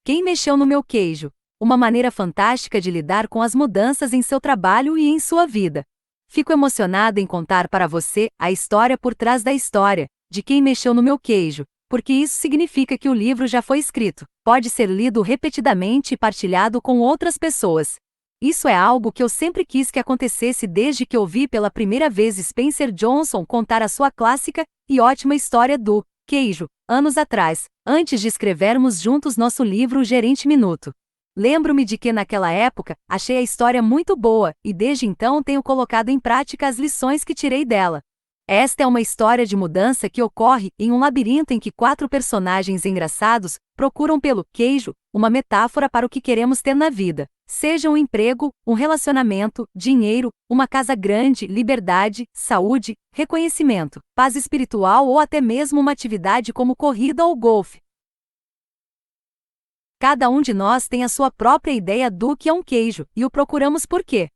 Quem mexeu no meu queijo? Uma maneira fantástica de lidar com as mudanças em seu trabalho e em sua vida. Fico emocionada em contar para você a história por trás da história, de quem mexeu no meu queijo, porque isso significa que o livro já foi escrito, pode ser lido repetidamente e partilhado com outras pessoas. Isso é algo que eu sempre quis que acontecesse desde que ouvi pela primeira vez Spencer Johnson contar a sua clássica e ótima história do queijo, anos atrás, antes de escrevermos juntos nosso livro O Gerente Minuto. Lembro-me de que naquela época, achei a história muito boa, e desde então tenho colocado em prática as lições que tirei dela. Esta é uma história de mudança que ocorre em um labirinto em que 4 personagens engraçados procuram pelo queijo, uma metáfora para o que queremos ter na vida. Seja um emprego, um relacionamento, dinheiro, uma casa grande, liberdade, saúde, reconhecimento, paz espiritual ou até mesmo uma atividade como corrida ou golfe. Cada um de nós tem a sua própria ideia do que é um queijo, e o procuramos por quê?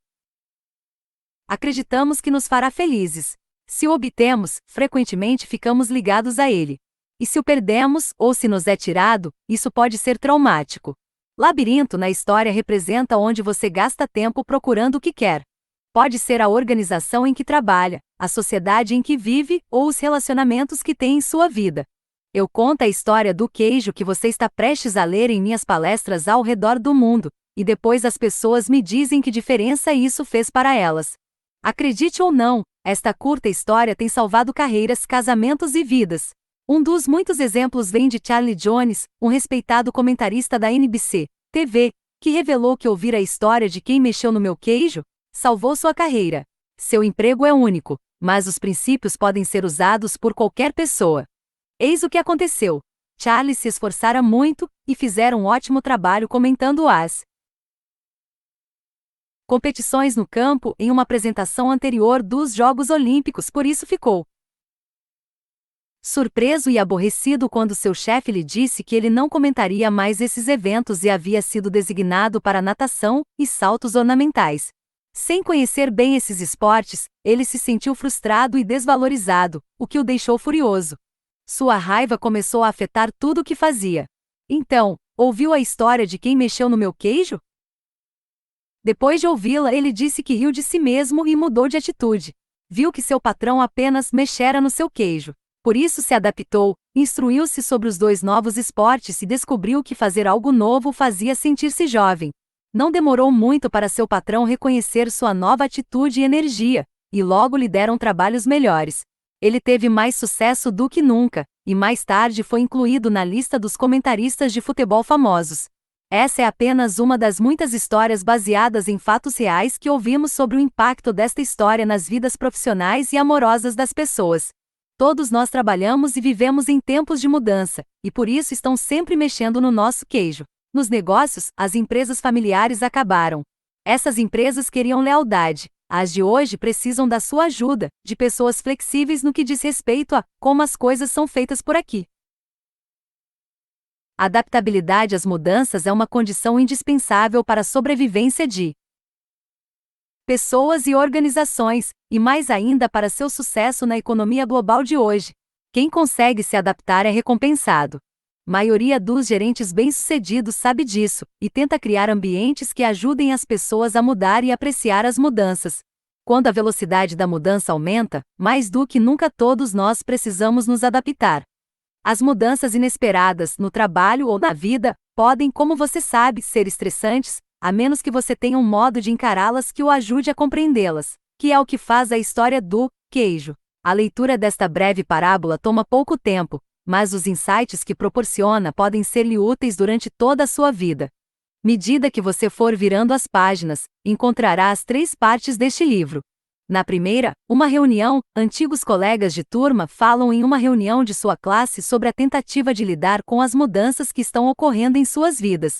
Acreditamos que nos fará felizes. Se o obtemos, frequentemente ficamos ligados a ele. E se o perdemos, ou se nos é tirado, isso pode ser traumático. Labirinto na história representa onde você gasta tempo procurando o que quer. Pode ser a organização em que trabalha, a sociedade em que vive ou os relacionamentos que tem em sua vida. Eu conto a história do queijo que você está prestes a ler em minhas palestras ao redor do mundo, e depois as pessoas me dizem que diferença isso fez para elas. Acredite ou não, esta curta história tem salvado carreiras, casamentos e vidas. Um dos muitos exemplos vem de Charlie Jones, um respeitado comentarista da NBC TV, que revelou que ouvir a história de quem mexeu no meu queijo salvou sua carreira. Seu emprego é único, mas os princípios podem ser usados por qualquer pessoa. Eis o que aconteceu. Charlie se esforçara muito e fizeram um ótimo trabalho comentando as competições no campo em uma apresentação anterior dos Jogos Olímpicos, por isso ficou surpreso e aborrecido quando seu chefe lhe disse que ele não comentaria mais esses eventos e havia sido designado para natação e saltos ornamentais. Sem conhecer bem esses esportes, ele se sentiu frustrado e desvalorizado, o que o deixou furioso. Sua raiva começou a afetar tudo o que fazia. Então, ouviu a história de quem mexeu no meu queijo? Depois de ouvi-la, ele disse que riu de si mesmo e mudou de atitude. Viu que seu patrão apenas mexera no seu queijo. Por isso se adaptou, instruiu-se sobre os 2 novos esportes e descobriu que fazer algo novo fazia sentir-se jovem. Não demorou muito para seu patrão reconhecer sua nova atitude e energia, e logo lhe deram trabalhos melhores. Ele teve mais sucesso do que nunca, e mais tarde foi incluído na lista dos comentaristas de futebol famosos. Essa é apenas uma das muitas histórias baseadas em fatos reais que ouvimos sobre o impacto desta história nas vidas profissionais e amorosas das pessoas. Todos nós trabalhamos e vivemos em tempos de mudança, e por isso estão sempre mexendo no nosso queijo. Nos negócios, as empresas familiares acabaram. Essas empresas queriam lealdade. As de hoje precisam da sua ajuda, de pessoas flexíveis no que diz respeito a como as coisas são feitas por aqui. A adaptabilidade às mudanças é uma condição indispensável para a sobrevivência de pessoas e organizações, e mais ainda para seu sucesso na economia global de hoje. Quem consegue se adaptar é recompensado. Maioria dos gerentes bem-sucedidos sabe disso, e tenta criar ambientes que ajudem as pessoas a mudar e apreciar as mudanças. Quando a velocidade da mudança aumenta, mais do que nunca todos nós precisamos nos adaptar. As mudanças inesperadas, no trabalho ou na vida, podem, como você sabe, ser estressantes, a menos que você tenha um modo de encará-las que o ajude a compreendê-las, que é o que faz a história do queijo. A leitura desta breve parábola toma pouco tempo, mas os insights que proporciona podem ser-lhe úteis durante toda a sua vida. Medida que você for virando as páginas, encontrará as 3 partes deste livro. Na primeira, uma reunião, antigos colegas de turma falam em uma reunião de sua classe sobre a tentativa de lidar com as mudanças que estão ocorrendo em suas vidas.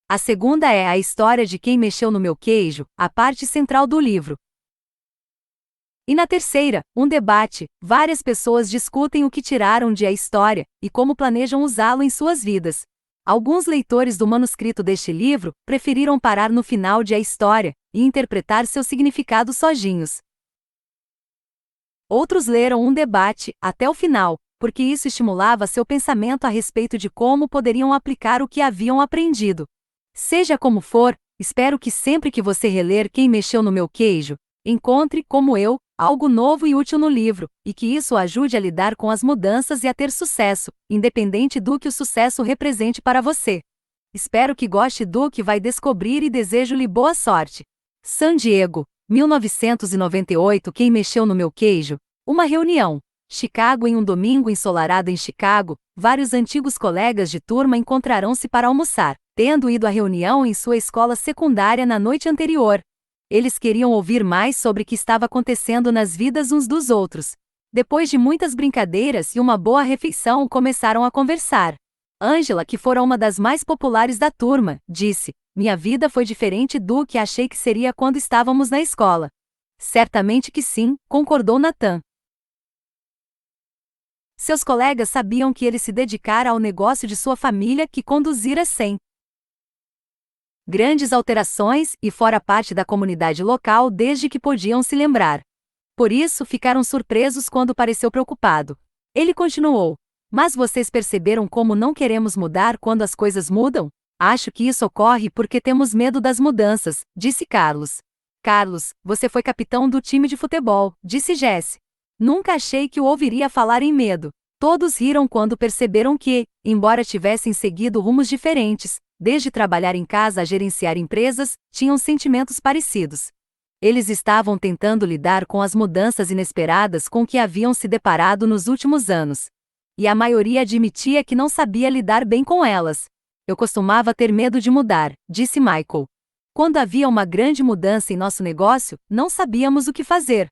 A segunda é a história de quem mexeu no meu queijo, a parte central do livro. E na terceira, um debate, várias pessoas discutem o que tiraram de a história, e como planejam usá-lo em suas vidas. Alguns leitores do manuscrito deste livro preferiram parar no final de a história, e interpretar seu significado sozinhos. Outros leram um debate, até o final, porque isso estimulava seu pensamento a respeito de como poderiam aplicar o que haviam aprendido. Seja como for, espero que sempre que você reler Quem Mexeu no Meu Queijo, encontre, como eu, algo novo e útil no livro, e que isso o ajude a lidar com as mudanças e a ter sucesso, independente do que o sucesso represente para você. Espero que goste do que vai descobrir e desejo-lhe boa sorte. San Diego, 1998. Quem Mexeu no Meu Queijo? Uma reunião. Chicago. Em um domingo ensolarado em Chicago, vários antigos colegas de turma encontraram-se para almoçar, tendo ido à reunião em sua escola secundária na noite anterior. Eles queriam ouvir mais sobre o que estava acontecendo nas vidas uns dos outros. Depois de muitas brincadeiras e uma boa refeição, começaram a conversar. Angela, que fora uma das mais populares da turma, disse: "Minha vida foi diferente do que achei que seria quando estávamos na escola." "Certamente que sim", concordou Nathan. Seus colegas sabiam que ele se dedicara ao negócio de sua família, que conduzira sem grandes alterações e fora parte da comunidade local desde que podiam se lembrar. Por isso, ficaram surpresos quando pareceu preocupado. Ele continuou: "Mas vocês perceberam como não queremos mudar quando as coisas mudam? Acho que isso ocorre porque temos medo das mudanças", disse Carlos. "Carlos, você foi capitão do time de futebol", disse Jesse. "Nunca achei que o ouviria falar em medo." Todos riram quando perceberam que, embora tivessem seguido rumos diferentes, desde trabalhar em casa a gerenciar empresas, tinham sentimentos parecidos. Eles estavam tentando lidar com as mudanças inesperadas com que haviam se deparado nos últimos anos. E a maioria admitia que não sabia lidar bem com elas. "Eu costumava ter medo de mudar", disse Michael. "Quando havia uma grande mudança em nosso negócio, não sabíamos o que fazer.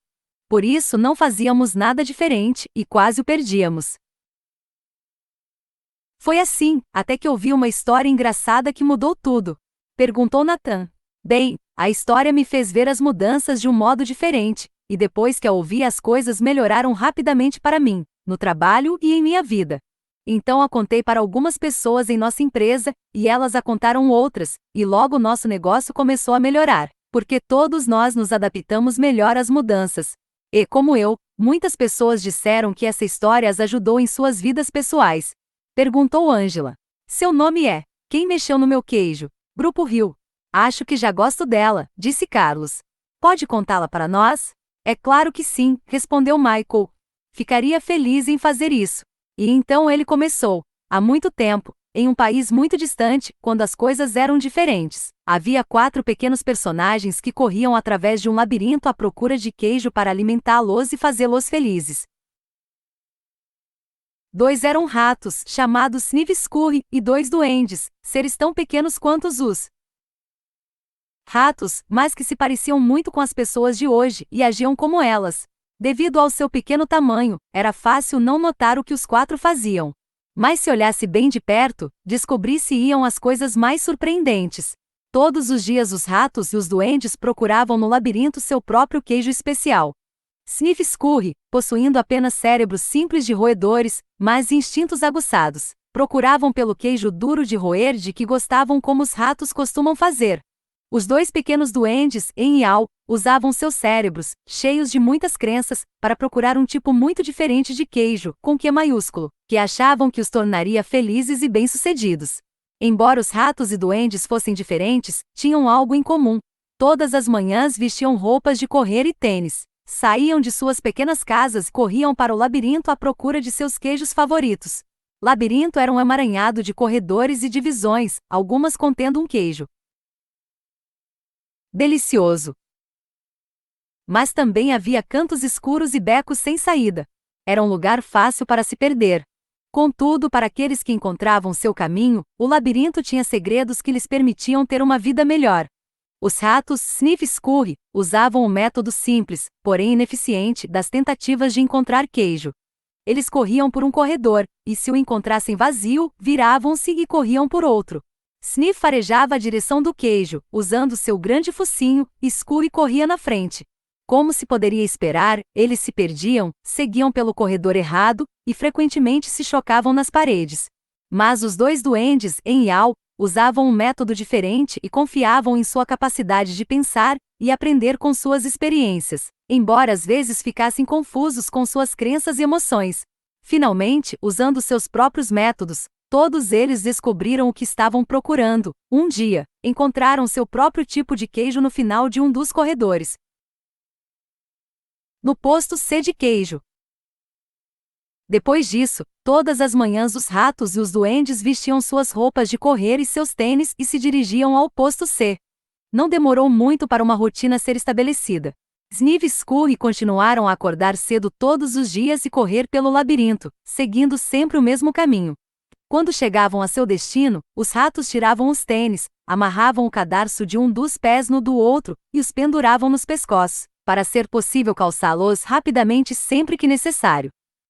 Por isso não fazíamos nada diferente e quase o perdíamos." "Foi assim, até que ouvi uma história engraçada que mudou tudo", perguntou Nathan. "Bem, a história me fez ver as mudanças de um modo diferente, e depois que a ouvi as coisas melhoraram rapidamente para mim, no trabalho e em minha vida. Então a contei para algumas pessoas em nossa empresa, e elas a contaram outras, e logo nosso negócio começou a melhorar, porque todos nós nos adaptamos melhor às mudanças. E, como eu, muitas pessoas disseram que essa história as ajudou em suas vidas pessoais." Perguntou Angela. "Seu nome é Quem Mexeu no Meu Queijo?" Grupo riu. "Acho que já gosto dela", disse Carlos. "Pode contá-la para nós?" "É claro que sim", respondeu Michael. "Ficaria feliz em fazer isso." E então ele começou. Há muito tempo, em um país muito distante, quando as coisas eram diferentes, havia 4 pequenos personagens que corriam através de um labirinto à procura de queijo para alimentá-los e fazê-los felizes. 2 eram ratos, chamados Sniff e Scurry, e 2 duendes, seres tão pequenos quanto os ratos, mas que se pareciam muito com as pessoas de hoje e agiam como elas. Devido ao seu pequeno tamanho, era fácil não notar o que os 4 faziam. Mas se olhasse bem de perto, descobrisse-iam as coisas mais surpreendentes. Todos os dias os ratos e os duendes procuravam no labirinto seu próprio queijo especial. Sniff e Scurry, possuindo apenas cérebros simples de roedores, mas instintos aguçados, procuravam pelo queijo duro de roer de que gostavam, como os ratos costumam fazer. Os 2 pequenos duendes, em Iau, usavam seus cérebros, cheios de muitas crenças, para procurar um tipo muito diferente de queijo, com Q maiúsculo, que achavam que os tornaria felizes e bem-sucedidos. Embora os ratos e duendes fossem diferentes, tinham algo em comum. Todas as manhãs vestiam roupas de correr e tênis. Saíam de suas pequenas casas e corriam para o labirinto à procura de seus queijos favoritos. Labirinto era um emaranhado de corredores e divisões, algumas contendo um queijo delicioso. Mas também havia cantos escuros e becos sem saída. Era um lugar fácil para se perder. Contudo, para aqueles que encontravam seu caminho, o labirinto tinha segredos que lhes permitiam ter uma vida melhor. Os ratos Sniff e Scurry usavam o método simples, porém ineficiente, das tentativas de encontrar queijo. Eles corriam por um corredor, e se o encontrassem vazio, viravam-se e corriam por outro. Sniff farejava a direção do queijo, usando seu grande focinho, e Scurry corria na frente. Como se poderia esperar, eles se perdiam, seguiam pelo corredor errado, e frequentemente se chocavam nas paredes. Mas os 2 duendes, em Iau, usavam um método diferente e confiavam em sua capacidade de pensar e aprender com suas experiências, embora às vezes ficassem confusos com suas crenças e emoções. Finalmente, usando seus próprios métodos, todos eles descobriram o que estavam procurando. Um dia, encontraram seu próprio tipo de queijo no final de um dos corredores. No posto C de queijo. Depois disso, todas as manhãs os ratos e os duendes vestiam suas roupas de correr e seus tênis e se dirigiam ao posto C. Não demorou muito para uma rotina ser estabelecida. Sniff e Scurry continuaram a acordar cedo todos os dias e correr pelo labirinto, seguindo sempre o mesmo caminho. Quando chegavam a seu destino, os ratos tiravam os tênis, amarravam o cadarço de um dos pés no do outro e os penduravam nos pescoços, para ser possível calçá-los rapidamente sempre que necessário.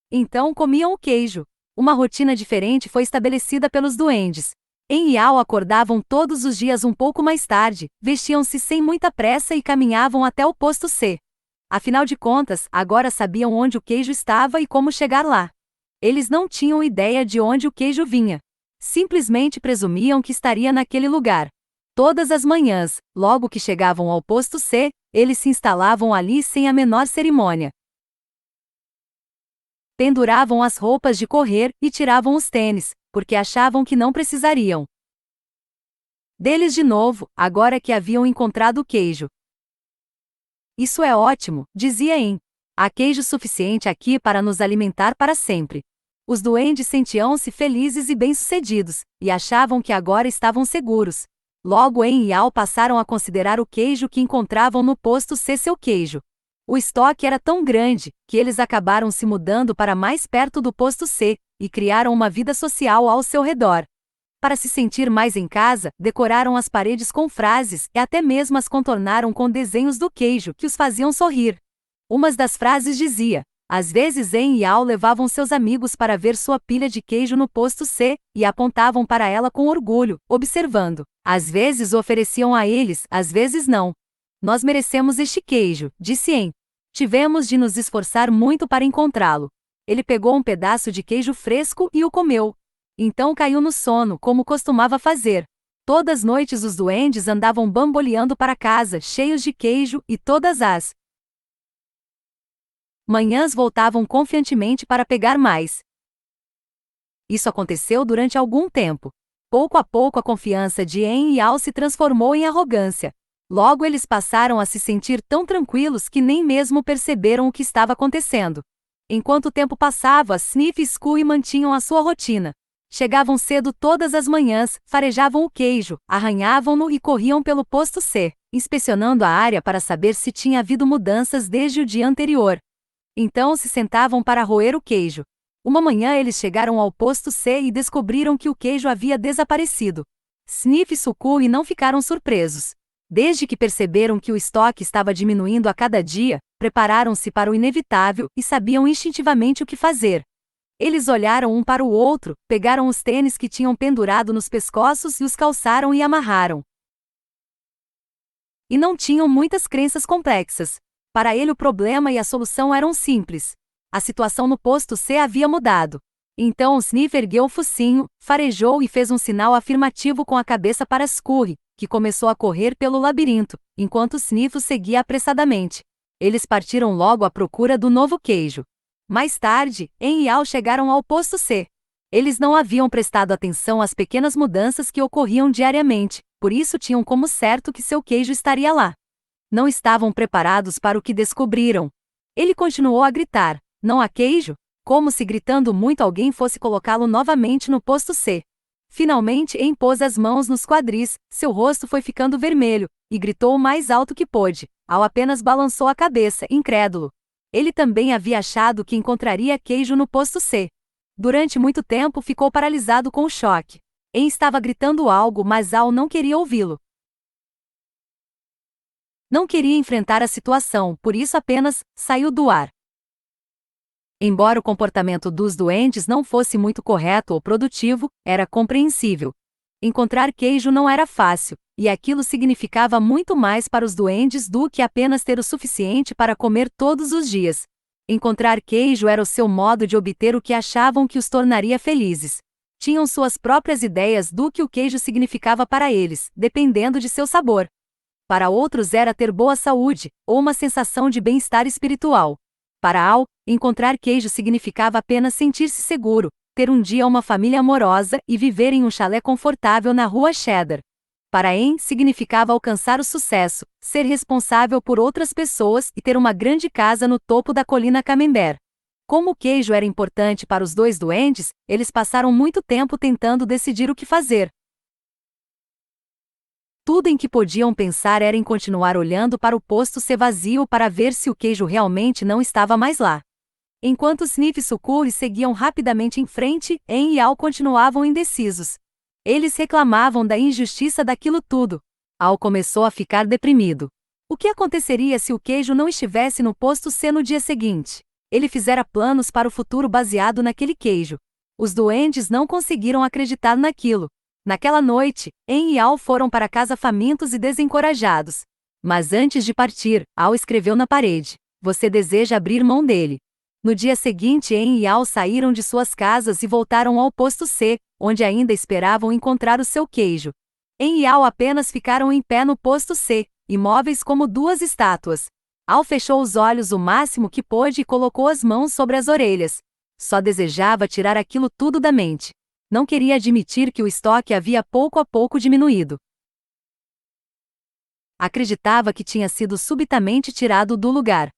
Então comiam o queijo. Uma rotina diferente foi estabelecida pelos duendes. Em Iau acordavam todos os dias um pouco mais tarde, vestiam-se sem muita pressa e caminhavam até o posto C. Afinal de contas, agora sabiam onde o queijo estava e como chegar lá. Eles não tinham ideia de onde o queijo vinha. Simplesmente presumiam que estaria naquele lugar. Todas as manhãs, logo que chegavam ao posto C, eles se instalavam ali sem a menor cerimônia. Penduravam as roupas de correr e tiravam os tênis, porque achavam que não precisariam deles de novo, agora que haviam encontrado o queijo. Isso é ótimo, dizia Em. Há queijo suficiente aqui para nos alimentar para sempre. Os duendes sentiam-se felizes e bem-sucedidos, e achavam que agora estavam seguros. Logo Em e Iau passaram a considerar o queijo que encontravam no posto C seu queijo. O estoque era tão grande, que eles acabaram se mudando para mais perto do posto C, e criaram uma vida social ao seu redor. Para se sentir mais em casa, decoraram as paredes com frases e até mesmo as contornaram com desenhos do queijo que os faziam sorrir. Uma das frases dizia: às vezes Em e Iau levavam seus amigos para ver sua pilha de queijo no posto C, e apontavam para ela com orgulho, observando. Às vezes ofereciam a eles, às vezes não. Nós merecemos este queijo, disse Em. Tivemos de nos esforçar muito para encontrá-lo. Ele pegou um pedaço de queijo fresco e o comeu. Então caiu no sono, como costumava fazer. Todas as noites os duendes andavam bamboleando para casa, cheios de queijo, e todas as manhãs voltavam confiantemente para pegar mais. Isso aconteceu durante algum tempo. Pouco a pouco a confiança de Em e Iau se transformou em arrogância. Logo eles passaram a se sentir tão tranquilos que nem mesmo perceberam o que estava acontecendo. Enquanto o tempo passava, Sniff e Scurry mantinham a sua rotina. Chegavam cedo todas as manhãs, farejavam o queijo, arranhavam-no e corriam pelo posto C, inspecionando a área para saber se tinha havido mudanças desde o dia anterior. Então se sentavam para roer o queijo. Uma manhã eles chegaram ao posto C e descobriram que o queijo havia desaparecido. Sniff e Scurry não ficaram surpresos. Desde que perceberam que o estoque estava diminuindo a cada dia, prepararam-se para o inevitável e sabiam instintivamente o que fazer. Eles olharam um para o outro, pegaram os tênis que tinham pendurado nos pescoços e os calçaram e amarraram. E não tinham muitas crenças complexas. Para ele o problema e a solução eram simples. A situação no posto C havia mudado. Então Sniff ergueu o focinho, farejou e fez um sinal afirmativo com a cabeça para Scurry, que começou a correr pelo labirinto, enquanto Sniff o seguia apressadamente. Eles partiram logo à procura do novo queijo. Mais tarde, Em e Iau chegaram ao posto C. Eles não haviam prestado atenção às pequenas mudanças que ocorriam diariamente, por isso tinham como certo que seu queijo estaria lá. Não estavam preparados para o que descobriram. Ele continuou a gritar: não há queijo? Como se gritando muito alguém fosse colocá-lo novamente no posto C. Finalmente Em pôs as mãos nos quadris, seu rosto foi ficando vermelho, e gritou o mais alto que pôde. Iau apenas balançou a cabeça, incrédulo. Ele também havia achado que encontraria queijo no posto C. Durante muito tempo ficou paralisado com o choque. Em estava gritando algo, mas Iau não queria ouvi-lo. Não queria enfrentar a situação, por isso apenas saiu do ar. Embora o comportamento dos duendes não fosse muito correto ou produtivo, era compreensível. Encontrar queijo não era fácil, e aquilo significava muito mais para os duendes do que apenas ter o suficiente para comer todos os dias. Encontrar queijo era o seu modo de obter o que achavam que os tornaria felizes. Tinham suas próprias ideias do que o queijo significava para eles, dependendo de seu sabor. Para outros era ter boa saúde, ou uma sensação de bem-estar espiritual. Para Al, encontrar queijo significava apenas sentir-se seguro, ter um dia uma família amorosa e viver em um chalé confortável na rua Cheddar. Para Anne, significava alcançar o sucesso, ser responsável por outras pessoas e ter uma grande casa no topo da colina Camembert. Como o queijo era importante para os dois duendes, eles passaram muito tempo tentando decidir o que fazer. Tudo em que podiam pensar era em continuar olhando para o posto C vazio para ver se o queijo realmente não estava mais lá. Enquanto Sniff e Sucuri seguiam rapidamente em frente, Anne e Al continuavam indecisos. Eles reclamavam da injustiça daquilo tudo. Al começou a ficar deprimido. O que aconteceria se o queijo não estivesse no posto C no dia seguinte? Ele fizera planos para o futuro baseado naquele queijo. Os duendes não conseguiram acreditar naquilo. Naquela noite, Anne e Al foram para casa famintos e desencorajados. Mas antes de partir, Al escreveu na parede: "Você deseja abrir mão dele." No dia seguinte, Anne e Al saíram de suas casas e voltaram ao posto C, onde ainda esperavam encontrar o seu queijo. Anne e Al apenas ficaram em pé no posto C, imóveis como duas estátuas. Al fechou os olhos o máximo que pôde e colocou as mãos sobre as orelhas. Só desejava tirar aquilo tudo da mente. Não queria admitir que o estoque havia pouco a pouco diminuído. Acreditava que tinha sido subitamente tirado do lugar.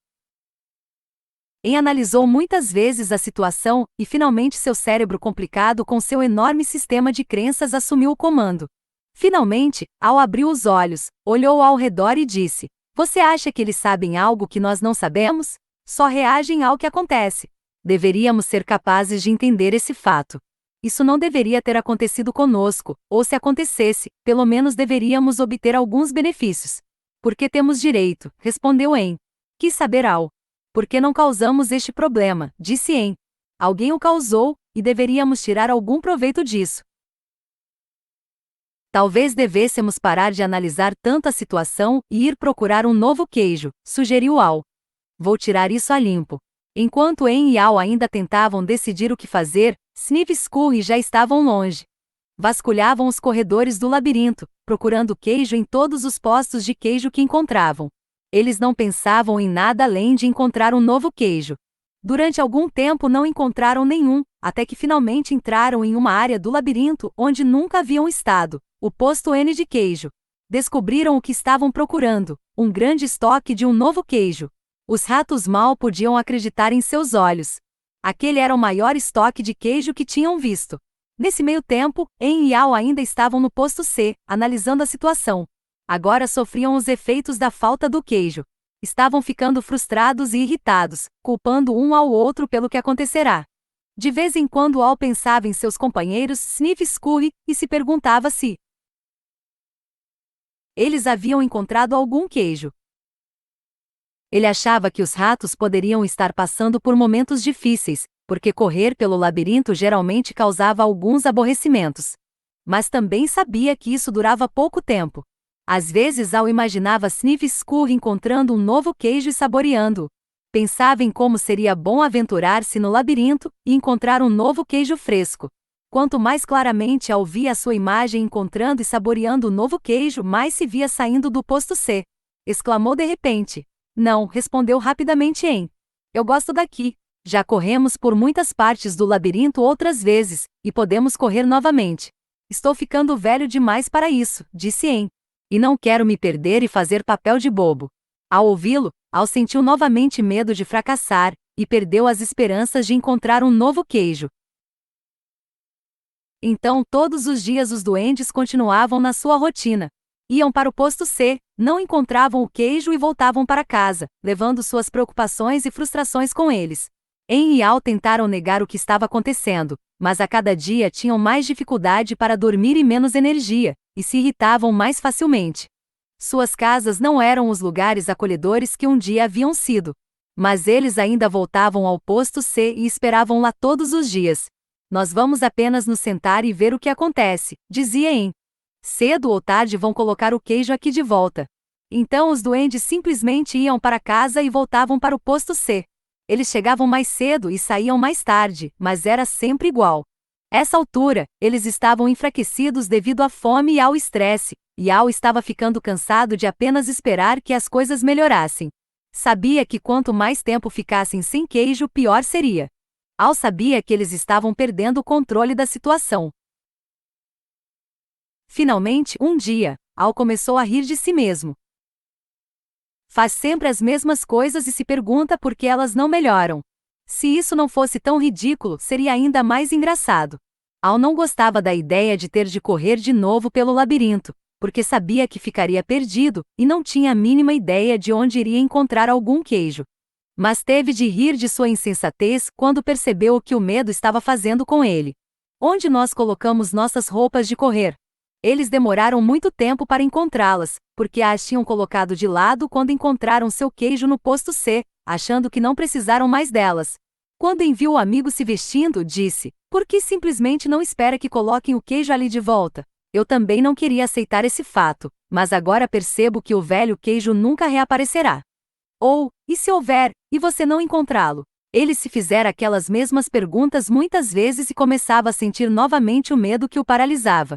Anne analisou muitas vezes a situação, e finalmente seu cérebro complicado com seu enorme sistema de crenças assumiu o comando. Finalmente, Al abriu os olhos, olhou ao redor e disse: "Você acha que eles sabem algo que nós não sabemos? Só reagem ao que acontece. Deveríamos ser capazes de entender esse fato. Isso não deveria ter acontecido conosco, ou se acontecesse, pelo menos deveríamos obter alguns benefícios." "Porque temos direito", respondeu Anne. Quis saber Al. "Por que não causamos este problema?", disse Anne. "Alguém o causou, e deveríamos tirar algum proveito disso." "Talvez devêssemos parar de analisar tanto a situação e ir procurar um novo queijo", sugeriu Al. "Vou tirar isso a limpo." Enquanto Anne e Al ainda tentavam decidir o que fazer, Sniff e Sucuri já estavam longe. Vasculhavam os corredores do labirinto, procurando queijo em todos os postos de queijo que encontravam. Eles não pensavam em nada além de encontrar um novo queijo. Durante algum tempo não encontraram nenhum, até que finalmente entraram em uma área do labirinto onde nunca haviam estado, o posto N de queijo. Descobriram o que estavam procurando, um grande estoque de um novo queijo. Os ratos mal podiam acreditar em seus olhos. Aquele era o maior estoque de queijo que tinham visto. Nesse meio tempo, Anne e Al ainda estavam no posto C, analisando a situação. Agora sofriam os efeitos da falta do queijo. Estavam ficando frustrados e irritados, culpando um ao outro pelo que acontecerá. De vez em quando Al pensava em seus companheiros Sniff e Sucuri e se perguntava se eles haviam encontrado algum queijo. Ele achava que os ratos poderiam estar passando por momentos difíceis, porque correr pelo labirinto geralmente causava alguns aborrecimentos. Mas também sabia que isso durava pouco tempo. Às vezes Al imaginava Sniff e Sucuri encontrando um novo queijo e saboreando-o. Pensava em como seria bom aventurar-se no labirinto e encontrar um novo queijo fresco. Quanto mais claramente Al via a sua imagem encontrando e saboreando o novo queijo, mais se via saindo do posto C. Exclamou de repente. "Não", respondeu rapidamente Anne. "Eu gosto daqui. Já corremos por muitas partes do labirinto outras vezes, e podemos correr novamente. Estou ficando velho demais para isso", disse Anne. "E não quero me perder e fazer papel de bobo." Ao ouvi-lo, Al sentiu novamente medo de fracassar, e perdeu as esperanças de encontrar um novo queijo. Então todos os dias os duendes continuavam na sua rotina. Iam para o posto C, não encontravam o queijo e voltavam para casa, levando suas preocupações e frustrações com eles. Anne e Al tentaram negar o que estava acontecendo, mas a cada dia tinham mais dificuldade para dormir e menos energia, e se irritavam mais facilmente. Suas casas não eram os lugares acolhedores que um dia haviam sido. Mas eles ainda voltavam ao posto C e esperavam lá todos os dias. "Nós vamos apenas nos sentar e ver o que acontece", dizia Anne. "Cedo ou tarde vão colocar o queijo aqui de volta." Então os duendes simplesmente iam para casa e voltavam para o posto C. Eles chegavam mais cedo e saíam mais tarde, mas era sempre igual. Essa altura, eles estavam enfraquecidos devido à fome e ao estresse, e Al estava ficando cansado de apenas esperar que as coisas melhorassem. Sabia que quanto mais tempo ficassem sem queijo, pior seria. Al sabia que eles estavam perdendo o controle da situação. Finalmente, um dia, Al começou a rir de si mesmo. Faz sempre as mesmas coisas e se pergunta por que elas não melhoram. Se isso não fosse tão ridículo, seria ainda mais engraçado. Al não gostava da ideia de ter de correr de novo pelo labirinto, porque sabia que ficaria perdido, e não tinha a mínima ideia de onde iria encontrar algum queijo. Mas teve de rir de sua insensatez quando percebeu o que o medo estava fazendo com ele. Onde nós colocamos nossas roupas de correr? Eles demoraram muito tempo para encontrá-las, porque as tinham colocado de lado quando encontraram seu queijo no posto C, achando que não precisaram mais delas. Quando viu o amigo se vestindo, disse: "Por que simplesmente não espera que coloquem o queijo ali de volta?" Eu também não queria aceitar esse fato, mas agora percebo que o velho queijo nunca reaparecerá. Ou, e se houver, e você não encontrá-lo? Ele se fizera aquelas mesmas perguntas muitas vezes e começava a sentir novamente o medo que o paralisava.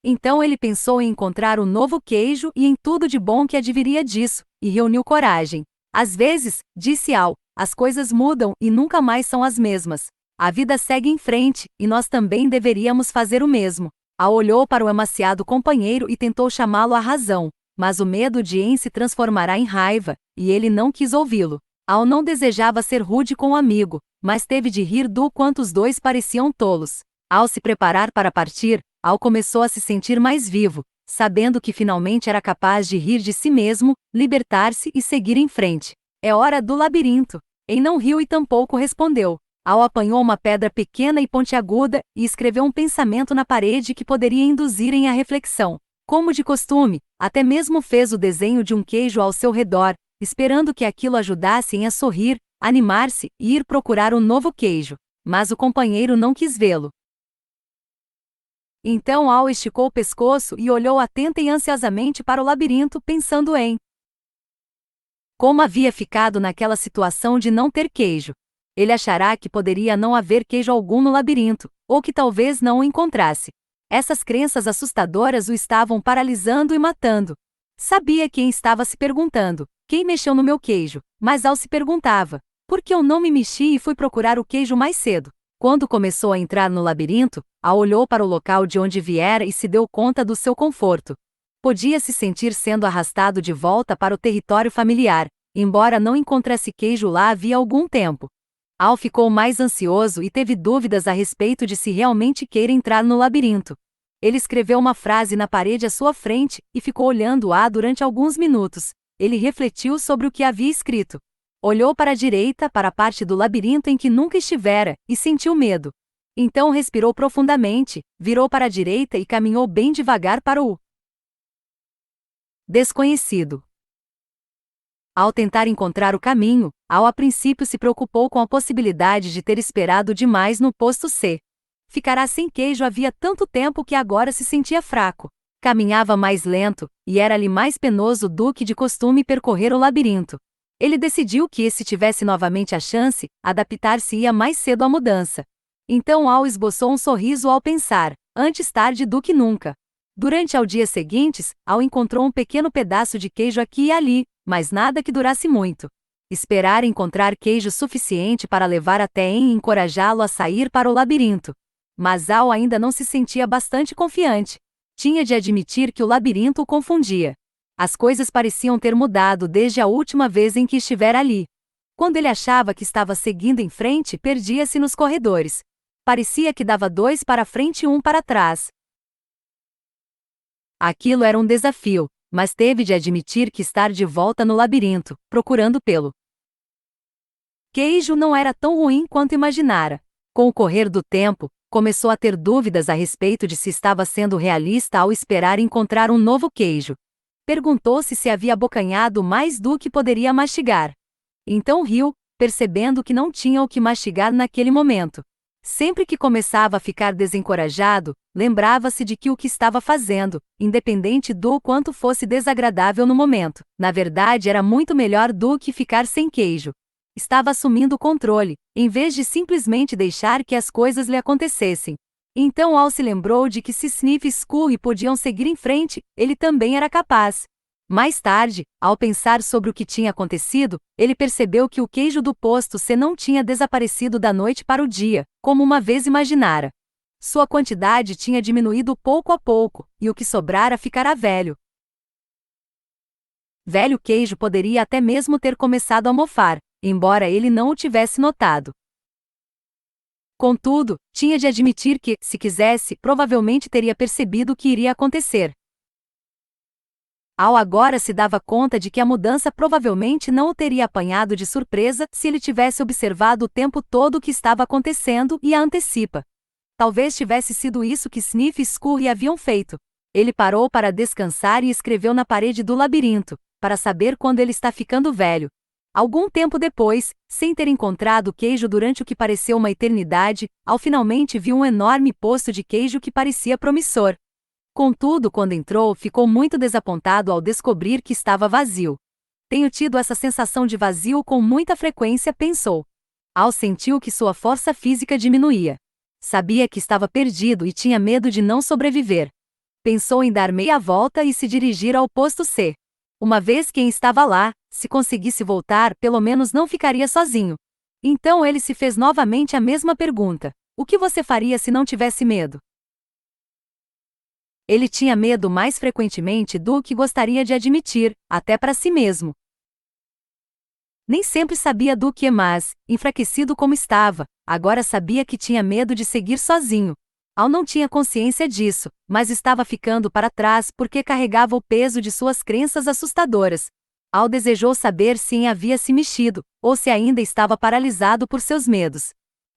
Então ele pensou em encontrar o novo queijo e em tudo de bom que adviria disso, e reuniu coragem. Às vezes, disse Al, as coisas mudam e nunca mais são as mesmas. A vida segue em frente, e nós também deveríamos fazer o mesmo. Al olhou para o emaciado companheiro e tentou chamá-lo à razão, mas o medo de Ian se transformará em raiva, e ele não quis ouvi-lo. Al não desejava ser rude com o amigo, mas teve de rir do quanto os dois pareciam tolos. Ao se preparar para partir, Al começou a se sentir mais vivo, sabendo que finalmente era capaz de rir de si mesmo, libertar-se e seguir em frente. É hora do labirinto. Ian não riu e tampouco respondeu. Al apanhou uma pedra pequena e pontiaguda e escreveu um pensamento na parede que poderia induzir Ian à reflexão. Como de costume, até mesmo fez o desenho de um queijo ao seu redor, esperando que aquilo ajudasse Ian a sorrir, animar-se e ir procurar um novo queijo. Mas o companheiro não quis vê-lo. Então Al esticou o pescoço e olhou atenta e ansiosamente para o labirinto, pensando em como havia ficado naquela situação de não ter queijo. Ele achará que poderia não haver queijo algum no labirinto, ou que talvez não o encontrasse. Essas crenças assustadoras o estavam paralisando e matando. Sabia quem estava se perguntando: quem mexeu no meu queijo? Mas Al se perguntava: por que eu não me mexi e fui procurar o queijo mais cedo? Quando começou a entrar no labirinto, Al olhou para o local de onde viera e se deu conta do seu conforto. Podia se sentir sendo arrastado de volta para o território familiar, embora não encontrasse queijo lá havia algum tempo. Al ficou mais ansioso e teve dúvidas a respeito de se realmente queira entrar no labirinto. Ele escreveu uma frase na parede à sua frente e ficou olhando-a durante alguns minutos. Ele refletiu sobre o que havia escrito. Olhou para a direita, para a parte do labirinto em que nunca estivera, e sentiu medo. Então respirou profundamente, virou para a direita e caminhou bem devagar para o desconhecido. Ao tentar encontrar o caminho, Al a princípio se preocupou com a possibilidade de ter esperado demais no posto C. Ficará sem queijo havia tanto tempo que agora se sentia fraco. Caminhava mais lento, e era-lhe mais penoso do que de costume percorrer o labirinto. Ele decidiu que, se tivesse novamente a chance, adaptar-se-ia mais cedo à mudança. Então Al esboçou um sorriso ao pensar: antes tarde do que nunca. Durante os dias seguintes, Al encontrou um pequeno pedaço de queijo aqui e ali, mas nada que durasse muito. Esperar encontrar queijo suficiente para levar até Ian e encorajá-lo a sair para o labirinto. Mas Al ainda não se sentia bastante confiante. Tinha de admitir que o labirinto o confundia. As coisas pareciam ter mudado desde a última vez em que estivera ali. Quando ele achava que estava seguindo em frente, perdia-se nos corredores. Parecia que dava 2 para frente e 1 para trás. Aquilo era um desafio, mas teve de admitir que estar de volta no labirinto, procurando pelo queijo, não era tão ruim quanto imaginara. Com o correr do tempo, começou a ter dúvidas a respeito de se estava sendo realista ao esperar encontrar um novo queijo. Perguntou-se se havia abocanhado mais do que poderia mastigar. Então riu, percebendo que não tinha o que mastigar naquele momento. Sempre que começava a ficar desencorajado, lembrava-se de que o que estava fazendo, independente do quanto fosse desagradável no momento, na verdade era muito melhor do que ficar sem queijo. Estava assumindo o controle, em vez de simplesmente deixar que as coisas lhe acontecessem. Então Al se lembrou de que se Sniff e Scurry podiam seguir em frente, ele também era capaz. Mais tarde, ao pensar sobre o que tinha acontecido, ele percebeu que o queijo do posto C não tinha desaparecido da noite para o dia, como uma vez imaginara. Sua quantidade tinha diminuído pouco a pouco, e o que sobrara ficara velho. Velho queijo poderia até mesmo ter começado a mofar, embora ele não o tivesse notado. Contudo, tinha de admitir que, se quisesse, provavelmente teria percebido o que iria acontecer. Al agora se dava conta de que a mudança provavelmente não o teria apanhado de surpresa se ele tivesse observado o tempo todo o que estava acontecendo e a antecipa. Talvez tivesse sido isso que Sniff e Scurry haviam feito. Ele parou para descansar e escreveu na parede do labirinto, para saber quando ele está ficando velho. Algum tempo depois, sem ter encontrado queijo durante o que pareceu uma eternidade, Al finalmente viu um enorme posto de queijo que parecia promissor. Contudo, quando entrou, ficou muito desapontado ao descobrir que estava vazio. Tenho tido essa sensação de vazio com muita frequência, pensou. Al sentiu que sua força física diminuía. Sabia que estava perdido e tinha medo de não sobreviver. Pensou em dar meia volta e se dirigir ao posto C. Uma vez quem estava lá, se conseguisse voltar, pelo menos não ficaria sozinho. Então ele se fez novamente a mesma pergunta: o que você faria se não tivesse medo? Ele tinha medo mais frequentemente do que gostaria de admitir, até para si mesmo. Nem sempre sabia do que, mas, enfraquecido como estava, agora sabia que tinha medo de seguir sozinho. Al não tinha consciência disso, mas estava ficando para trás porque carregava o peso de suas crenças assustadoras. Al desejou saber se havia se mexido, ou se ainda estava paralisado por seus medos.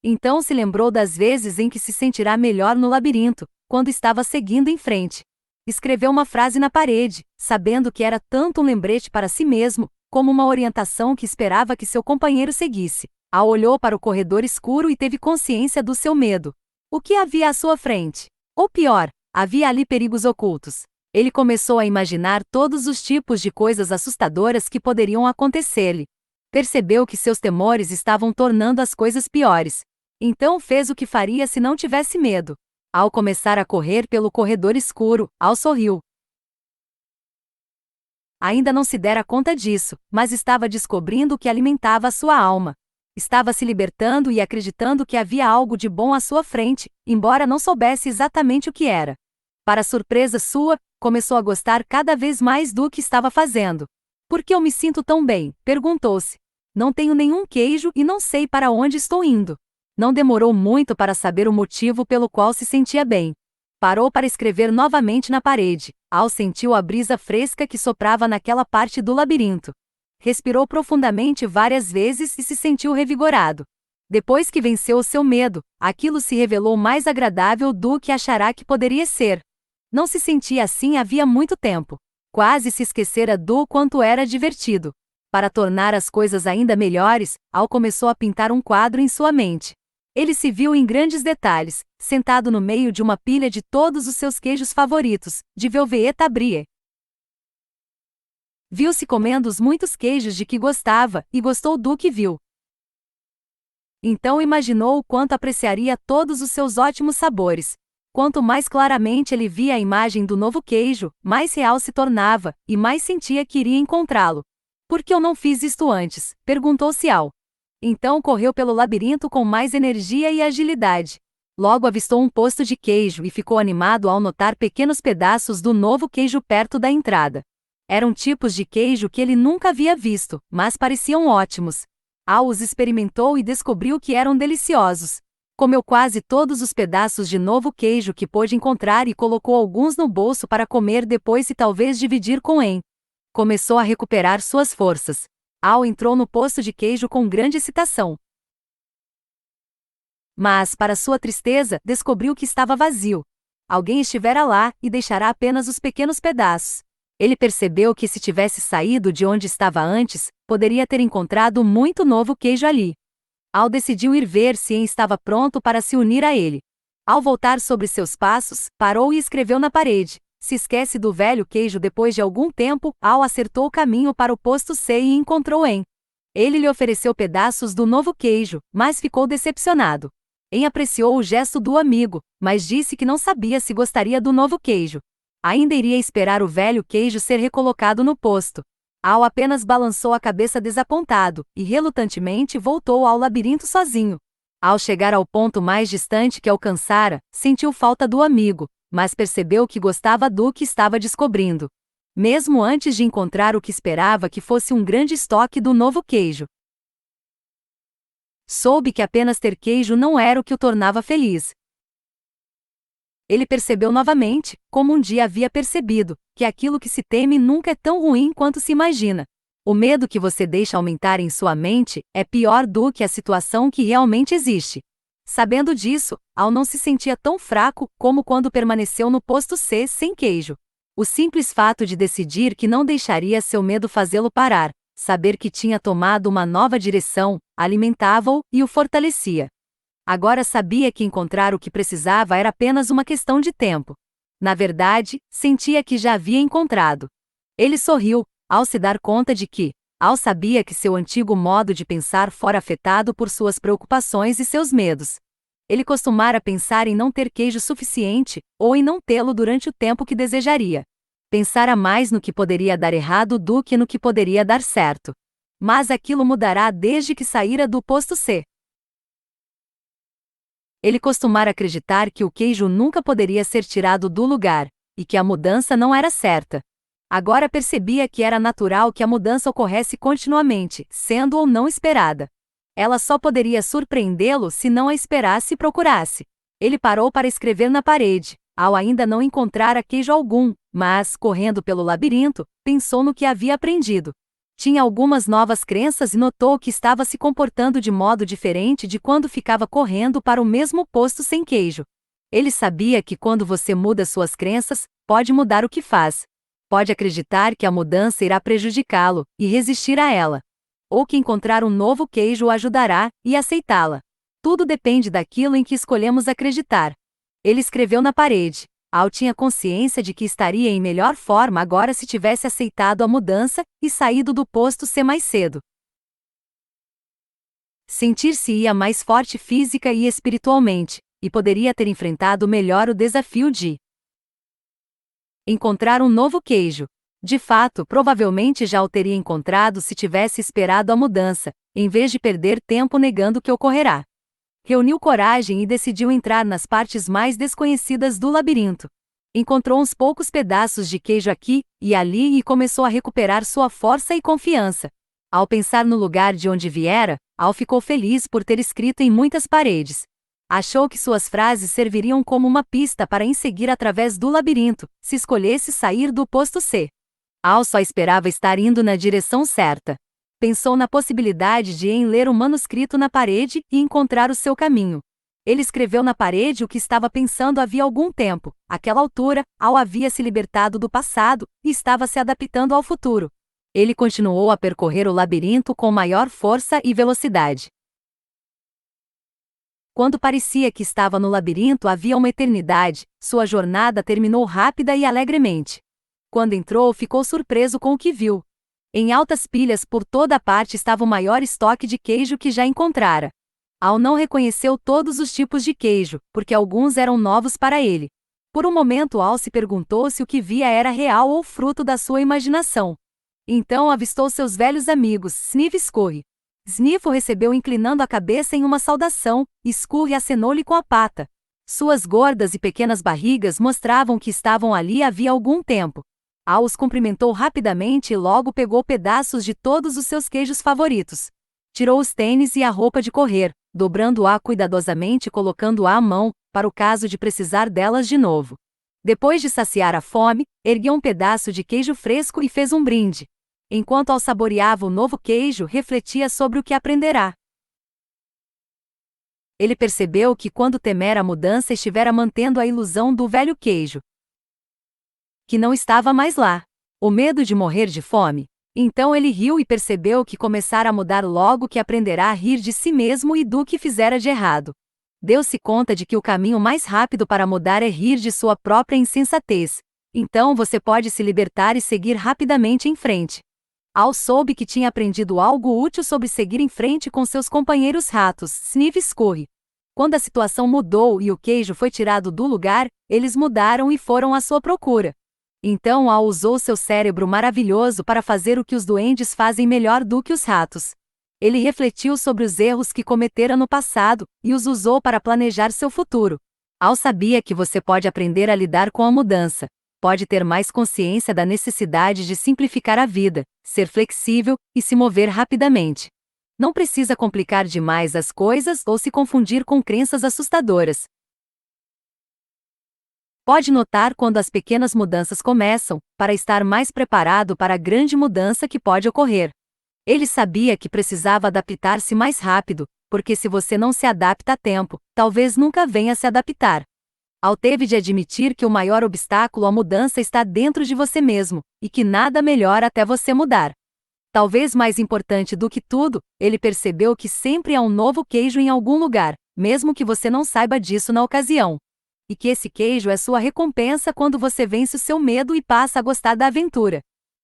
Então se lembrou das vezes em que se sentirá melhor no labirinto, quando estava seguindo em frente. Escreveu uma frase na parede, sabendo que era tanto um lembrete para si mesmo, como uma orientação que esperava que seu companheiro seguisse. Al olhou para o corredor escuro e teve consciência do seu medo. O que havia à sua frente? Ou pior, havia ali perigos ocultos. Ele começou a imaginar todos os tipos de coisas assustadoras que poderiam acontecer-lhe. Percebeu que seus temores estavam tornando as coisas piores. Então fez o que faria se não tivesse medo. Ao começar a correr pelo corredor escuro, Al sorriu. Ainda não se dera conta disso, mas estava descobrindo o que alimentava a sua alma. Estava se libertando e acreditando que havia algo de bom à sua frente, embora não soubesse exatamente o que era. Para surpresa sua, começou a gostar cada vez mais do que estava fazendo. Por que eu me sinto tão bem? Perguntou-se. Não tenho nenhum queijo e não sei para onde estou indo. Não demorou muito para saber o motivo pelo qual se sentia bem. Parou para escrever novamente na parede. Al sentiu a brisa fresca que soprava naquela parte do labirinto. Respirou profundamente várias vezes e se sentiu revigorado. Depois que venceu o seu medo, aquilo se revelou mais agradável do que achará que poderia ser. Não se sentia assim havia muito tempo. Quase se esquecera do quanto era divertido. Para tornar as coisas ainda melhores, Al começou a pintar um quadro em sua mente. Ele se viu em grandes detalhes, sentado no meio de uma pilha de todos os seus queijos favoritos, de Velveeta Brie. Viu-se comendo os muitos queijos de que gostava, e gostou do que viu. Então imaginou o quanto apreciaria todos os seus ótimos sabores. Quanto mais claramente ele via a imagem do novo queijo, mais real se tornava, e mais sentia que iria encontrá-lo. Por que eu não fiz isto antes? Perguntou-se Al. Então correu pelo labirinto com mais energia e agilidade. Logo avistou um posto de queijo e ficou animado ao notar pequenos pedaços do novo queijo perto da entrada. Eram tipos de queijo que ele nunca havia visto, mas pareciam ótimos. Al os experimentou e descobriu que eram deliciosos. Comeu quase todos os pedaços de novo queijo que pôde encontrar e colocou alguns no bolso para comer depois e talvez dividir com En. Começou a recuperar suas forças. Al entrou no posto de queijo com grande excitação. Mas, para sua tristeza, descobriu que estava vazio. Alguém estivera lá, e deixara apenas os pequenos pedaços. Ele percebeu que se tivesse saído de onde estava antes, poderia ter encontrado muito novo queijo ali. Al decidiu ir ver se En estava pronto para se unir a ele. Ao voltar sobre seus passos, parou e escreveu na parede. Se esquece do velho queijo depois de algum tempo, Al acertou o caminho para o posto C e encontrou En. Ele lhe ofereceu pedaços do novo queijo, mas ficou decepcionado. En apreciou o gesto do amigo, mas disse que não sabia se gostaria do novo queijo. Ainda iria esperar o velho queijo ser recolocado no posto. Al apenas balançou a cabeça desapontado, e relutantemente voltou ao labirinto sozinho. Ao chegar ao ponto mais distante que alcançara, sentiu falta do amigo, mas percebeu que gostava do que estava descobrindo. Mesmo antes de encontrar o que esperava que fosse um grande estoque do novo queijo. Soube que apenas ter queijo não era o que o tornava feliz. Ele percebeu novamente, como um dia havia percebido, que aquilo que se teme nunca é tão ruim quanto se imagina. O medo que você deixa aumentar em sua mente é pior do que a situação que realmente existe. Sabendo disso, Al não se sentia tão fraco como quando permaneceu no posto C sem queijo. O simples fato de decidir que não deixaria seu medo fazê-lo parar, saber que tinha tomado uma nova direção, alimentava-o e o fortalecia. Agora sabia que encontrar o que precisava era apenas uma questão de tempo. Na verdade, sentia que já havia encontrado. Ele sorriu, ao se dar conta de que, Al sabia que seu antigo modo de pensar fora afetado por suas preocupações e seus medos. Ele costumara pensar em não ter queijo suficiente, ou em não tê-lo durante o tempo que desejaria. Pensara mais no que poderia dar errado do que no que poderia dar certo. Mas aquilo mudará desde que saíra do posto C. Ele costumara acreditar que o queijo nunca poderia ser tirado do lugar, e que a mudança não era certa. Agora percebia que era natural que a mudança ocorresse continuamente, sendo ou não esperada. Ela só poderia surpreendê-lo se não a esperasse e procurasse. Ele parou para escrever na parede, ao ainda não encontrar queijo algum, mas, correndo pelo labirinto, pensou no que havia aprendido. Tinha algumas novas crenças e notou que estava se comportando de modo diferente de quando ficava correndo para o mesmo posto sem queijo. Ele sabia que quando você muda suas crenças, pode mudar o que faz. Pode acreditar que a mudança irá prejudicá-lo, e resistir a ela. Ou que encontrar um novo queijo o ajudará, e aceitá-la. Tudo depende daquilo em que escolhemos acreditar. Ele escreveu na parede. Al tinha consciência de que estaria em melhor forma agora se tivesse aceitado a mudança e saído do posto C mais cedo. Sentir-se-ia mais forte física e espiritualmente, e poderia ter enfrentado melhor o desafio de encontrar um novo queijo. De fato, provavelmente já o teria encontrado se tivesse esperado a mudança, em vez de perder tempo negando que ocorrerá. Reuniu coragem e decidiu entrar nas partes mais desconhecidas do labirinto. Encontrou uns poucos pedaços de queijo aqui e ali e começou a recuperar sua força e confiança. Ao pensar no lugar de onde viera, Al ficou feliz por ter escrito em muitas paredes. Achou que suas frases serviriam como uma pista para seguir através do labirinto, se escolhesse sair do posto C. Al só esperava estar indo na direção certa. Pensou na possibilidade de ler o manuscrito na parede e encontrar o seu caminho. Ele escreveu na parede o que estava pensando havia algum tempo. Àquela altura, Al havia se libertado do passado e estava se adaptando ao futuro. Ele continuou a percorrer o labirinto com maior força e velocidade. Quando parecia que estava no labirinto havia uma eternidade, sua jornada terminou rápida e alegremente. Quando entrou, ficou surpreso com o que viu. Em altas pilhas por toda a parte estava o maior estoque de queijo que já encontrara. Al não reconheceu todos os tipos de queijo, porque alguns eram novos para ele. Por um momento Al se perguntou se o que via era real ou fruto da sua imaginação. Então avistou seus velhos amigos, Sniff e Scurry. Sniff o recebeu inclinando a cabeça em uma saudação, e Scurry acenou-lhe com a pata. Suas gordas e pequenas barrigas mostravam que estavam ali havia algum tempo. Al os cumprimentou rapidamente e logo pegou pedaços de todos os seus queijos favoritos. Tirou os tênis e a roupa de correr, dobrando-a cuidadosamente e colocando-a à mão, para o caso de precisar delas de novo. Depois de saciar a fome, ergueu um pedaço de queijo fresco e fez um brinde. Enquanto Al saboreava o novo queijo, refletia sobre o que aprenderá. Ele percebeu que quando temera a mudança estivera mantendo a ilusão do velho queijo, que não estava mais lá. O medo de morrer de fome. Então ele riu e percebeu que começara a mudar logo que aprenderá a rir de si mesmo e do que fizera de errado. Deu-se conta de que o caminho mais rápido para mudar é rir de sua própria insensatez. Então você pode se libertar e seguir rapidamente em frente. Al soube que tinha aprendido algo útil sobre seguir em frente com seus companheiros ratos, Sniff e Scurry. Quando a situação mudou e o queijo foi tirado do lugar, eles mudaram e foram à sua procura. Então Al usou seu cérebro maravilhoso para fazer o que os duendes fazem melhor do que os ratos. Ele refletiu sobre os erros que cometera no passado e os usou para planejar seu futuro. Al sabia que você pode aprender a lidar com a mudança, pode ter mais consciência da necessidade de simplificar a vida, ser flexível e se mover rapidamente. Não precisa complicar demais as coisas ou se confundir com crenças assustadoras. Pode notar quando as pequenas mudanças começam, para estar mais preparado para a grande mudança que pode ocorrer. Ele sabia que precisava adaptar-se mais rápido, porque se você não se adapta a tempo, talvez nunca venha a se adaptar. Al teve de admitir que o maior obstáculo à mudança está dentro de você mesmo, e que nada melhora até você mudar. Talvez mais importante do que tudo, ele percebeu que sempre há um novo queijo em algum lugar, mesmo que você não saiba disso na ocasião. E que esse queijo é sua recompensa quando você vence o seu medo e passa a gostar da aventura.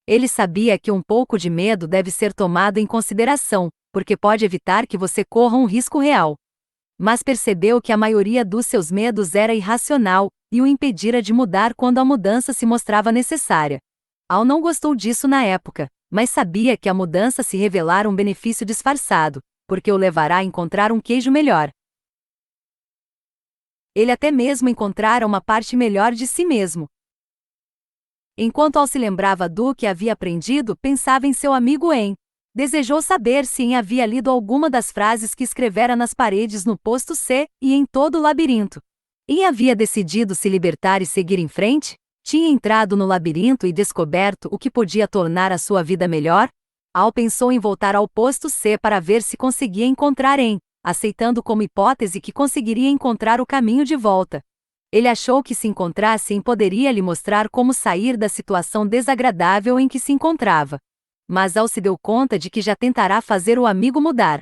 Ele sabia que um pouco de medo deve ser tomado em consideração, porque pode evitar que você corra um risco real. Mas percebeu que a maioria dos seus medos era irracional, e o impedira de mudar quando a mudança se mostrava necessária. Al não gostou disso na época, mas sabia que a mudança se revelara um benefício disfarçado, porque o levará a encontrar um queijo melhor. Ele até mesmo encontrara uma parte melhor de si mesmo. Enquanto Al se lembrava do que havia aprendido, pensava em seu amigo En. Desejou saber se En havia lido alguma das frases que escrevera nas paredes no posto C e em todo o labirinto. En havia decidido se libertar e seguir em frente? Tinha entrado no labirinto e descoberto o que podia tornar a sua vida melhor? Al pensou em voltar ao posto C para ver se conseguia encontrar En, aceitando como hipótese que conseguiria encontrar o caminho de volta. Ele achou que se encontrasse En poderia lhe mostrar como sair da situação desagradável em que se encontrava. Mas Al se deu conta de que já tentará fazer o amigo mudar.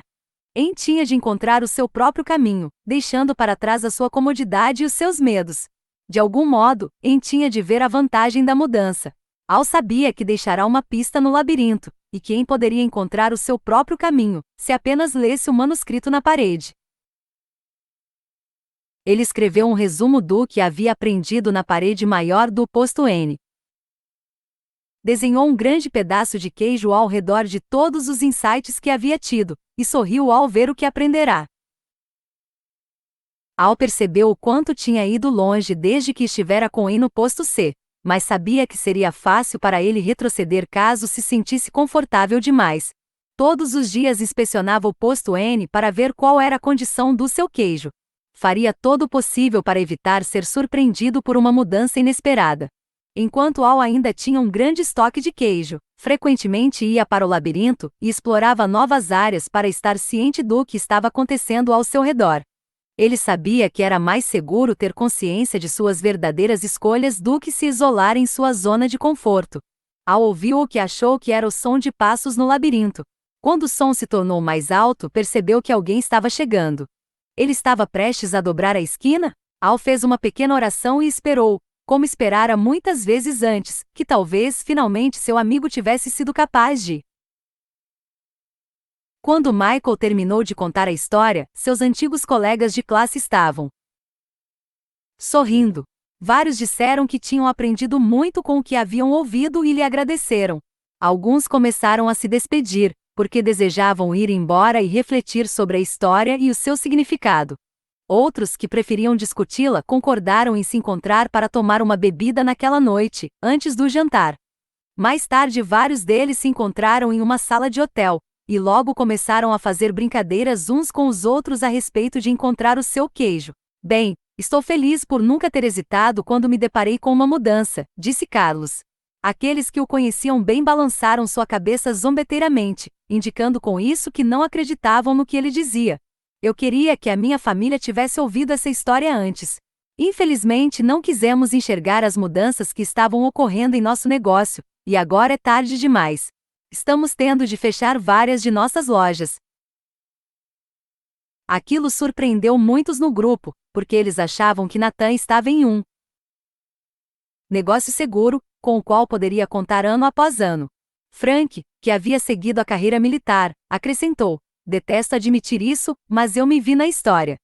En tinha de encontrar o seu próprio caminho, deixando para trás a sua comodidade e os seus medos. De algum modo, En tinha de ver a vantagem da mudança. Al sabia que deixará uma pista no labirinto, e que En poderia encontrar o seu próprio caminho, se apenas lesse o manuscrito na parede. Ele escreveu um resumo do que havia aprendido na parede maior do posto N. Desenhou um grande pedaço de queijo ao redor de todos os insights que havia tido, e sorriu ao ver o que aprenderá. Al percebeu o quanto tinha ido longe desde que estivera com En no posto C, mas sabia que seria fácil para ele retroceder caso se sentisse confortável demais. Todos os dias inspecionava o posto N para ver qual era a condição do seu queijo. Faria todo o possível para evitar ser surpreendido por uma mudança inesperada. Enquanto Al ainda tinha um grande estoque de queijo, frequentemente ia para o labirinto e explorava novas áreas para estar ciente do que estava acontecendo ao seu redor. Ele sabia que era mais seguro ter consciência de suas verdadeiras escolhas do que se isolar em sua zona de conforto. Al ouviu o que achou que era o som de passos no labirinto. Quando o som se tornou mais alto, percebeu que alguém estava chegando. Ele estava prestes a dobrar a esquina? Al fez uma pequena oração e esperou, como esperara muitas vezes antes, que talvez finalmente seu amigo tivesse sido capaz de. Quando Michael terminou de contar a história, seus antigos colegas de classe estavam sorrindo. Vários disseram que tinham aprendido muito com o que haviam ouvido e lhe agradeceram. Alguns começaram a se despedir, porque desejavam ir embora e refletir sobre a história e o seu significado. Outros, que preferiam discuti-la, concordaram em se encontrar para tomar uma bebida naquela noite, antes do jantar. Mais tarde, vários deles se encontraram em uma sala de hotel, e logo começaram a fazer brincadeiras uns com os outros a respeito de encontrar o seu queijo. Bem, estou feliz por nunca ter hesitado quando me deparei com uma mudança, disse Carlos. Aqueles que o conheciam bem balançaram sua cabeça zombeteiramente, indicando com isso que não acreditavam no que ele dizia. Eu queria que a minha família tivesse ouvido essa história antes. Infelizmente não quisemos enxergar as mudanças que estavam ocorrendo em nosso negócio, e agora é tarde demais. Estamos tendo de fechar várias de nossas lojas. Aquilo surpreendeu muitos no grupo, porque eles achavam que Nathan estava em um negócio seguro, com o qual poderia contar ano após ano. Frank, que havia seguido a carreira militar, acrescentou: detesto admitir isso, mas eu me vi na história.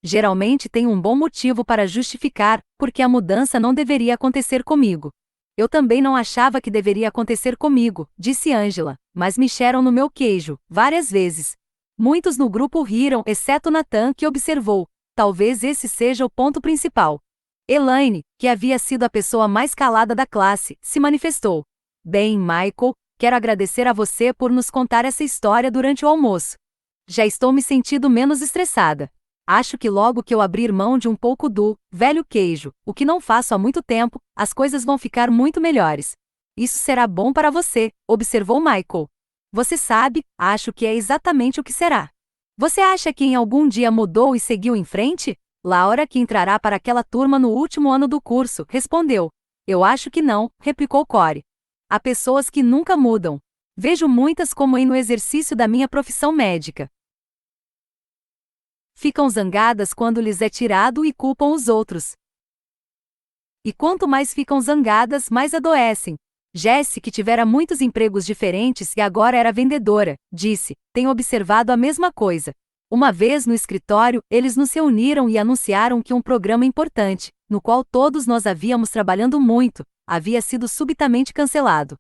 Geralmente tem um bom motivo para justificar porque a mudança não deveria acontecer comigo. Eu também não achava que deveria acontecer comigo, disse Angela, mas mexeram no meu queijo, várias vezes. Muitos no grupo riram, exceto Nathan, que observou. Talvez esse seja o ponto principal. Elaine, que havia sido a pessoa mais calada da classe, se manifestou. Bem, Michael, quero agradecer a você por nos contar essa história durante o almoço. Já estou me sentindo menos estressada. Acho que logo que eu abrir mão de um pouco do velho queijo, o que não faço há muito tempo, as coisas vão ficar muito melhores. Isso será bom para você, observou Michael. Você sabe, acho que é exatamente o que será. Você acha que em algum dia mudou e seguiu em frente? Laura, que entrará para aquela turma no último ano do curso, respondeu. Eu acho que não, replicou Corey. Há pessoas que nunca mudam. Vejo muitas como no exercício da minha profissão médica. Ficam zangadas quando lhes é tirado e culpam os outros. E quanto mais ficam zangadas, mais adoecem. Jessie, que tivera muitos empregos diferentes e agora era vendedora, disse, tenho observado a mesma coisa. Uma vez no escritório, eles nos reuniram e anunciaram que um programa importante, no qual todos nós havíamos trabalhando muito, havia sido subitamente cancelado.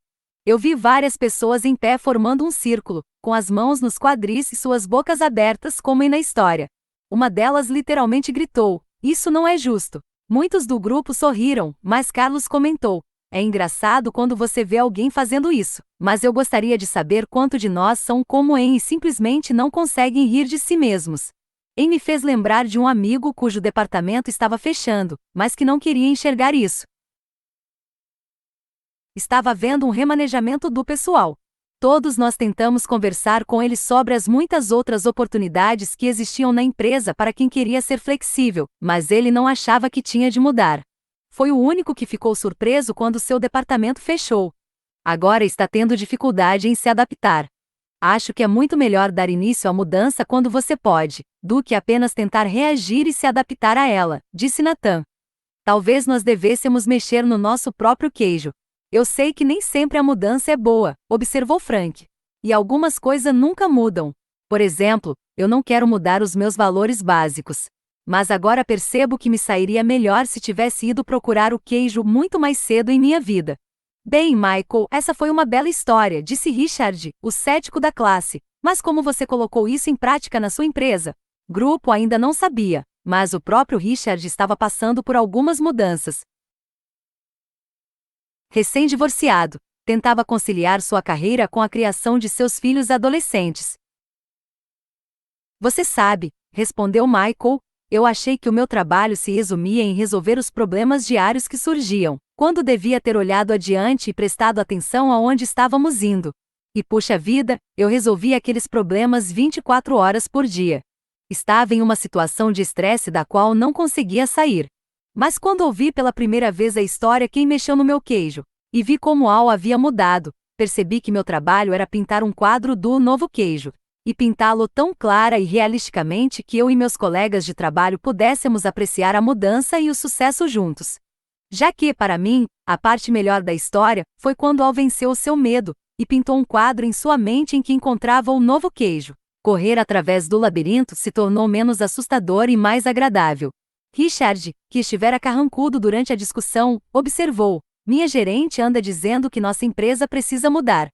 Eu vi várias pessoas em pé formando um círculo, com as mãos nos quadris e suas bocas abertas como na história. Uma delas literalmente gritou, isso não é justo. Muitos do grupo sorriram, mas Carlos comentou, é engraçado quando você vê alguém fazendo isso, mas eu gostaria de saber quanto de nós são como e simplesmente não conseguem rir de si mesmos. Me fez lembrar de um amigo cujo departamento estava fechando, mas que não queria enxergar isso. Estava havendo um remanejamento do pessoal. Todos nós tentamos conversar com ele sobre as muitas outras oportunidades que existiam na empresa para quem queria ser flexível, mas ele não achava que tinha de mudar. Foi o único que ficou surpreso quando seu departamento fechou. Agora está tendo dificuldade em se adaptar. Acho que é muito melhor dar início à mudança quando você pode, do que apenas tentar reagir e se adaptar a ela, disse Nathan. Talvez nós devêssemos mexer no nosso próprio queijo. Eu sei que nem sempre a mudança é boa, observou Frank. E algumas coisas nunca mudam. Por exemplo, eu não quero mudar os meus valores básicos. Mas agora percebo que me sairia melhor se tivesse ido procurar o queijo muito mais cedo em minha vida. Bem, Michael, essa foi uma bela história, disse Richard, o cético da classe. Mas como você colocou isso em prática na sua empresa? O grupo ainda não sabia, mas o próprio Richard estava passando por algumas mudanças. Recém-divorciado, tentava conciliar sua carreira com a criação de seus filhos adolescentes. Você sabe, respondeu Michael, eu achei que o meu trabalho se resumia em resolver os problemas diários que surgiam, quando devia ter olhado adiante e prestado atenção aonde estávamos indo. E puxa vida, eu resolvia aqueles problemas 24 horas por dia. Estava em uma situação de estresse da qual não conseguia sair. Mas quando ouvi pela primeira vez a história quem mexeu no meu queijo, e vi como Al havia mudado, percebi que meu trabalho era pintar um quadro do novo queijo, e pintá-lo tão clara e realisticamente que eu e meus colegas de trabalho pudéssemos apreciar a mudança e o sucesso juntos. Já que, para mim, a parte melhor da história foi quando Al venceu o seu medo, e pintou um quadro em sua mente em que encontrava o novo queijo. Correr através do labirinto se tornou menos assustador e mais agradável. Richard, que estivera carrancudo durante a discussão, observou, minha gerente anda dizendo que nossa empresa precisa mudar.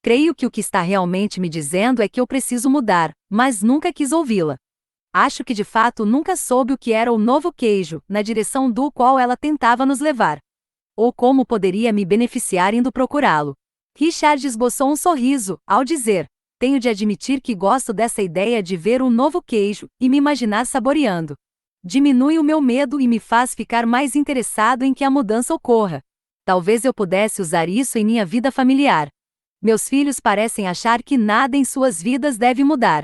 Creio que o que está realmente me dizendo é que eu preciso mudar, mas nunca quis ouvi-la. Acho que de fato nunca soube o que era o novo queijo, na direção do qual ela tentava nos levar. Ou como poderia me beneficiar indo procurá-lo. Richard esboçou um sorriso, ao dizer, tenho de admitir que gosto dessa ideia de ver um novo queijo, e me imaginar saboreando. Diminui o meu medo e me faz ficar mais interessado em que a mudança ocorra. Talvez eu pudesse usar isso em minha vida familiar. Meus filhos parecem achar que nada em suas vidas deve mudar.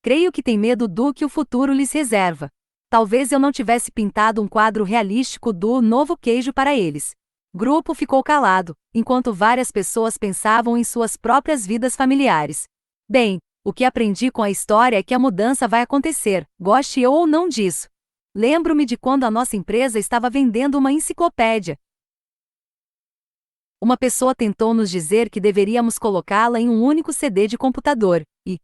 Creio que têm medo do que o futuro lhes reserva. Talvez eu não tivesse pintado um quadro realístico do novo queijo para eles. O grupo ficou calado, enquanto várias pessoas pensavam em suas próprias vidas familiares. Bem, o que aprendi com a história é que a mudança vai acontecer, goste eu ou não disso. Lembro-me de quando a nossa empresa estava vendendo uma enciclopédia. Uma pessoa tentou nos dizer que deveríamos colocá-la em um único CD de computador, e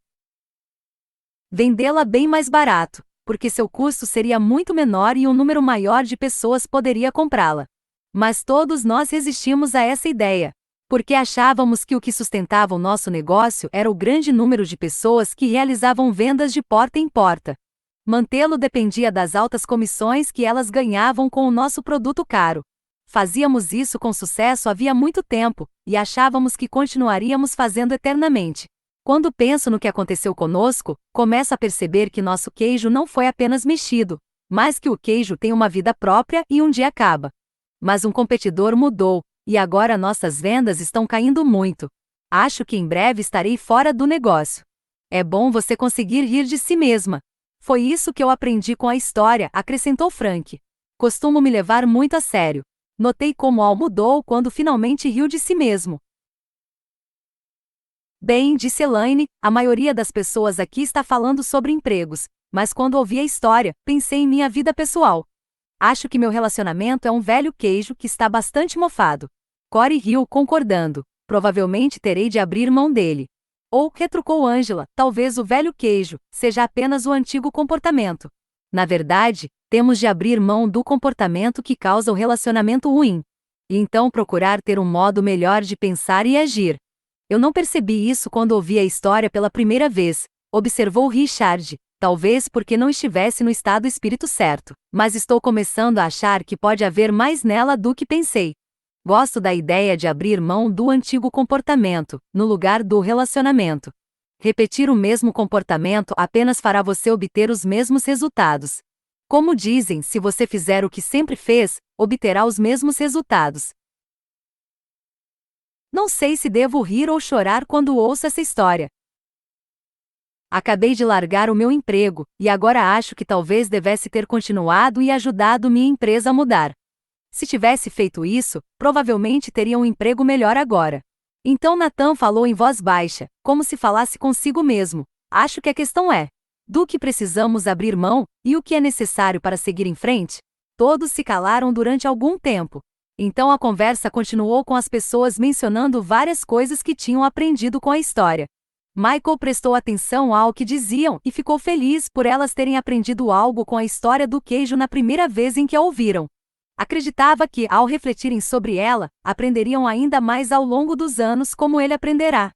vendê-la bem mais barato. porque seu custo seria muito menor e um número maior de pessoas poderia comprá-la. Mas todos nós resistimos a essa ideia, porque achávamos que o que sustentava o nosso negócio era o grande número de pessoas que realizavam vendas de porta em porta. Mantê-lo dependia das altas comissões que elas ganhavam com o nosso produto caro. Fazíamos isso com sucesso havia muito tempo, e achávamos que continuaríamos fazendo eternamente. Quando penso no que aconteceu conosco, começo a perceber que nosso queijo não foi apenas mexido, mas que o queijo tem uma vida própria e um dia acaba. Mas um competidor mudou, e agora nossas vendas estão caindo muito. Acho que em breve estarei fora do negócio. É bom você conseguir rir de si mesma. Foi isso que eu aprendi com a história, acrescentou Frank. Costumo me levar muito a sério. Notei como Al mudou quando finalmente riu de si mesmo. Bem, disse Elaine, a maioria das pessoas aqui está falando sobre empregos, mas quando ouvi a história, pensei em minha vida pessoal. Acho que meu relacionamento é um velho queijo que está bastante mofado. Corey riu concordando. Provavelmente terei de abrir mão dele. Ou, retrucou Angela, talvez o velho queijo seja apenas o antigo comportamento. Na verdade, temos de abrir mão do comportamento que causa o relacionamento ruim. E então procurar ter um modo melhor de pensar e agir. Eu não percebi isso quando ouvi a história pela primeira vez, observou Richard, talvez porque não estivesse no estado espírito certo, mas estou começando a achar que pode haver mais nela do que pensei. Gosto da ideia de abrir mão do antigo comportamento, no lugar do relacionamento. Repetir o mesmo comportamento apenas fará você obter os mesmos resultados. Como dizem, se você fizer o que sempre fez, obterá os mesmos resultados. Não sei se devo rir ou chorar quando ouço essa história. Acabei de largar o meu emprego, e agora acho que talvez devesse ter continuado e ajudado minha empresa a mudar. Se tivesse feito isso, provavelmente teria um emprego melhor agora. Então Nathan falou em voz baixa, como se falasse consigo mesmo. Acho que a questão é: do que precisamos abrir mão, e o que é necessário para seguir em frente? Todos se calaram durante algum tempo. Então a conversa continuou com as pessoas mencionando várias coisas que tinham aprendido com a história. Michael prestou atenção ao que diziam e ficou feliz por elas terem aprendido algo com a história do queijo na primeira vez em que a ouviram. Acreditava que, ao refletirem sobre ela, aprenderiam ainda mais ao longo dos anos como ele aprenderá.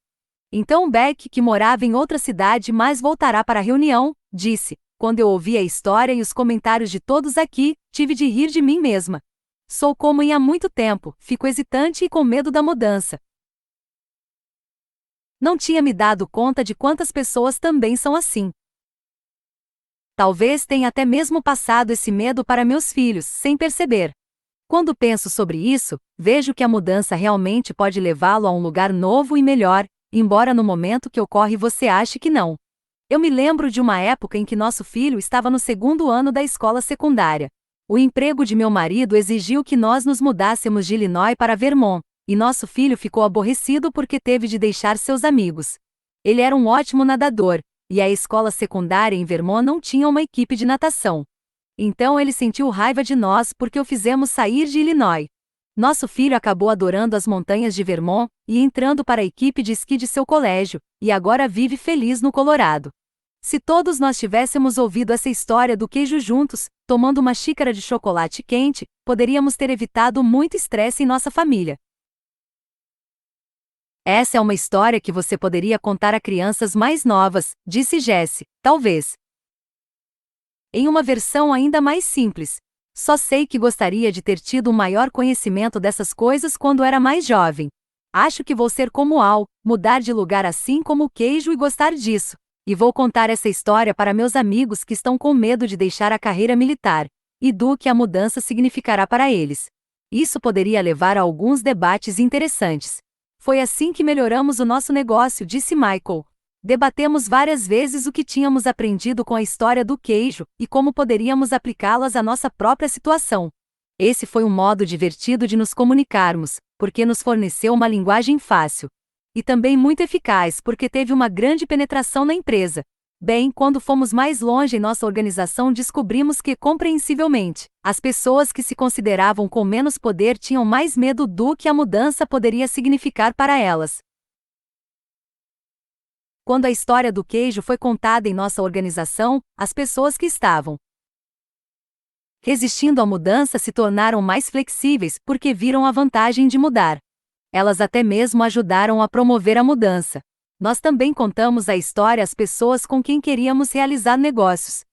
Então Beck, que morava em outra cidade mas voltará para a reunião, disse: quando eu ouvi a história e os comentários de todos aqui, tive de rir de mim mesma. Sou como em há muito tempo, fico hesitante e com medo da mudança. Não tinha me dado conta de quantas pessoas também são assim. Talvez tenha até mesmo passado esse medo para meus filhos, sem perceber. Quando penso sobre isso, vejo que a mudança realmente pode levá-lo a um lugar novo e melhor, embora no momento que ocorre você ache que não. Eu me lembro de uma época em que nosso filho estava no 2º ano da escola secundária. O emprego de meu marido exigiu que nós nos mudássemos de Illinois para Vermont, e nosso filho ficou aborrecido porque teve de deixar seus amigos. Ele era um ótimo nadador, e a escola secundária em Vermont não tinha uma equipe de natação. Então ele sentiu raiva de nós porque o fizemos sair de Illinois. Nosso filho acabou adorando as montanhas de Vermont e entrando para a equipe de esqui de seu colégio, e agora vive feliz no Colorado. Se todos nós tivéssemos ouvido essa história do queijo juntos, tomando uma xícara de chocolate quente, poderíamos ter evitado muito estresse em nossa família. Essa é uma história que você poderia contar a crianças mais novas, disse Jessie, talvez. Em uma versão ainda mais simples. Só sei que gostaria de ter tido um maior conhecimento dessas coisas quando era mais jovem. Acho que vou ser como Al, mudar de lugar assim como o queijo e gostar disso. E vou contar essa história para meus amigos que estão com medo de deixar a carreira militar, e do que a mudança significará para eles. Isso poderia levar a alguns debates interessantes. Foi assim que melhoramos o nosso negócio, disse Michael. Debatemos várias vezes o que tínhamos aprendido com a história do queijo e como poderíamos aplicá-las à nossa própria situação. Esse foi um modo divertido de nos comunicarmos, porque nos forneceu uma linguagem fácil. E também muito eficaz porque teve uma grande penetração na empresa. Bem, quando fomos mais longe em nossa organização descobrimos que, compreensivelmente, as pessoas que se consideravam com menos poder tinham mais medo do que a mudança poderia significar para elas. Quando a história do queijo foi contada em nossa organização, as pessoas que estavam resistindo à mudança se tornaram mais flexíveis porque viram a vantagem de mudar. Elas até mesmo ajudaram a promover a mudança. Nós também contamos a história às pessoas com quem queríamos realizar negócios.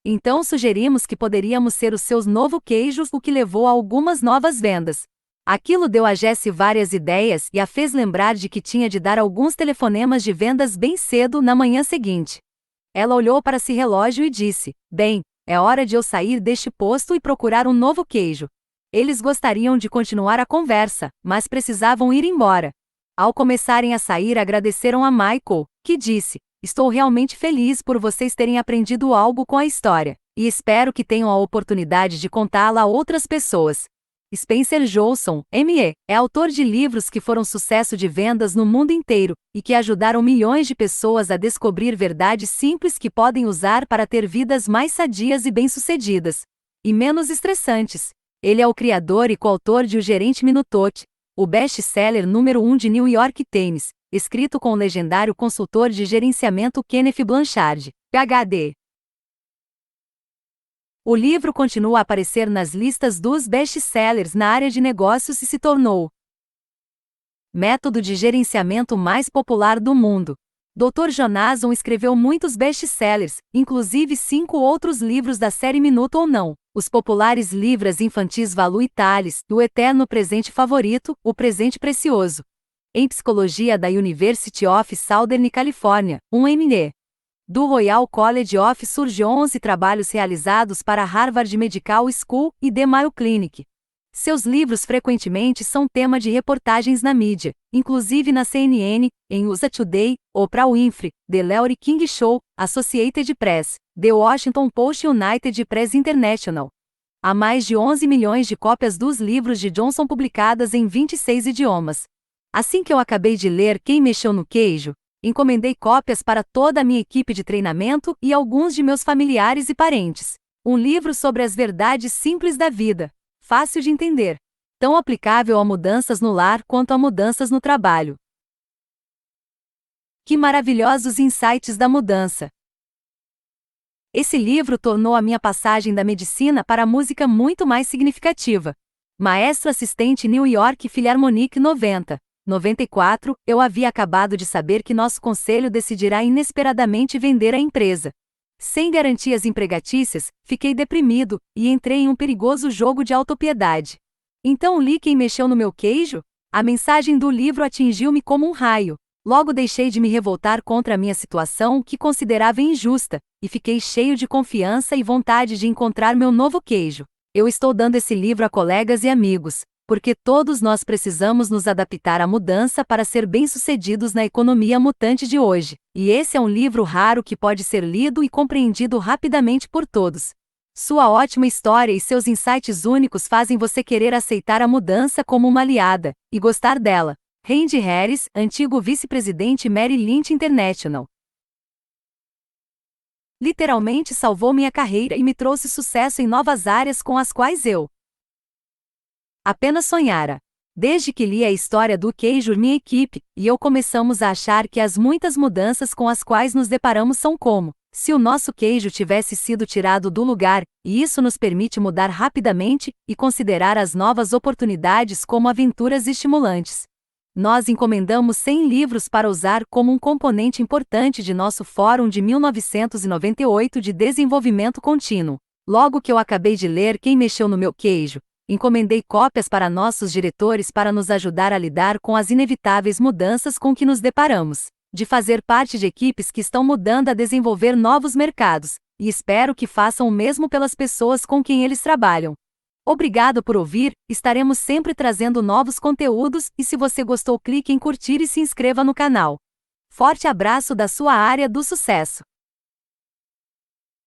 Então sugerimos que poderíamos ser os seus novo queijos, o que levou a algumas novas vendas. Aquilo deu a Jessie várias ideias e a fez lembrar de que tinha de dar alguns telefonemas de vendas bem cedo na manhã seguinte. Ela olhou para seu relógio e disse: "Bem, é hora de eu sair deste posto e procurar um novo queijo." Eles gostariam de continuar a conversa, mas precisavam ir embora. Ao começarem a sair, agradeceram a Michael, que disse: "Estou realmente feliz por vocês terem aprendido algo com a história, e espero que tenham a oportunidade de contá-la a outras pessoas." Spencer Johnson, M.E., é autor de livros que foram sucesso de vendas no mundo inteiro, e que ajudaram milhões de pessoas a descobrir verdades simples que podem usar para ter vidas mais sadias e bem-sucedidas. E menos estressantes. Ele é o criador e coautor de O Gerente Minutot, o best-seller número 1 de New York Times, escrito com o legendário consultor de gerenciamento Kenneth Blanchard, Ph.D. O livro continua a aparecer nas listas dos best-sellers na área de negócios e se tornou método de gerenciamento mais popular do mundo. Dr. Jonason escreveu muitos best-sellers, inclusive 5 outros livros da série Minuto ou Não, os populares livros infantis Valu e Tales, O Eterno Presente Favorito, O Presente Precioso. Em Psicologia da University of Southern California, um M.E. Do Royal College of Surgeons 11 trabalhos realizados para Harvard Medical School e The Mayo Clinic. Seus livros frequentemente são tema de reportagens na mídia, inclusive na CNN, em USA Today, Oprah Winfrey, The Larry King Show, Associated Press, The Washington Post e United Press International. Há mais de 11 milhões de cópias dos livros de Johnson publicadas em 26 idiomas. Assim que eu acabei de ler Quem Mexeu no Queijo, encomendei cópias para toda a minha equipe de treinamento e alguns de meus familiares e parentes. Um livro sobre as verdades simples da vida. Fácil de entender. Tão aplicável a mudanças no lar quanto a mudanças no trabalho. Que maravilhosos insights da mudança! Esse livro tornou a minha passagem da medicina para a música muito mais significativa. Maestro assistente New York Philharmonic 94, eu havia acabado de saber que nosso conselho decidirá inesperadamente vender a empresa. Sem garantias empregatícias, fiquei deprimido, e entrei em um perigoso jogo de autopiedade. Então li Quem Mexeu no Meu Queijo? A mensagem do livro atingiu-me como um raio. Logo deixei de me revoltar contra a minha situação, que considerava injusta, e fiquei cheio de confiança e vontade de encontrar meu novo queijo. Eu estou dando esse livro a colegas e amigos, porque todos nós precisamos nos adaptar à mudança para ser bem-sucedidos na economia mutante de hoje. E esse é um livro raro que pode ser lido e compreendido rapidamente por todos. Sua ótima história e seus insights únicos fazem você querer aceitar a mudança como uma aliada, e gostar dela. Randy Harris, antigo vice-presidente Merrill Lynch International. Literalmente salvou minha carreira e me trouxe sucesso em novas áreas com as quais eu apenas sonhara. Desde que li a história do queijo, minha equipe e eu começamos a achar que as muitas mudanças com as quais nos deparamos são como se o nosso queijo tivesse sido tirado do lugar, e isso nos permite mudar rapidamente e considerar as novas oportunidades como aventuras estimulantes. Nós encomendamos 100 livros para usar como um componente importante de nosso Fórum de 1998 de Desenvolvimento Contínuo. Logo que eu acabei de ler Quem Mexeu no Meu Queijo, encomendei cópias para nossos diretores para nos ajudar a lidar com as inevitáveis mudanças com que nos deparamos, de fazer parte de equipes que estão mudando a desenvolver novos mercados, e espero que façam o mesmo pelas pessoas com quem eles trabalham. Obrigado por ouvir, estaremos sempre trazendo novos conteúdos e se você gostou clique em curtir e se inscreva no canal. Forte abraço da sua área do sucesso!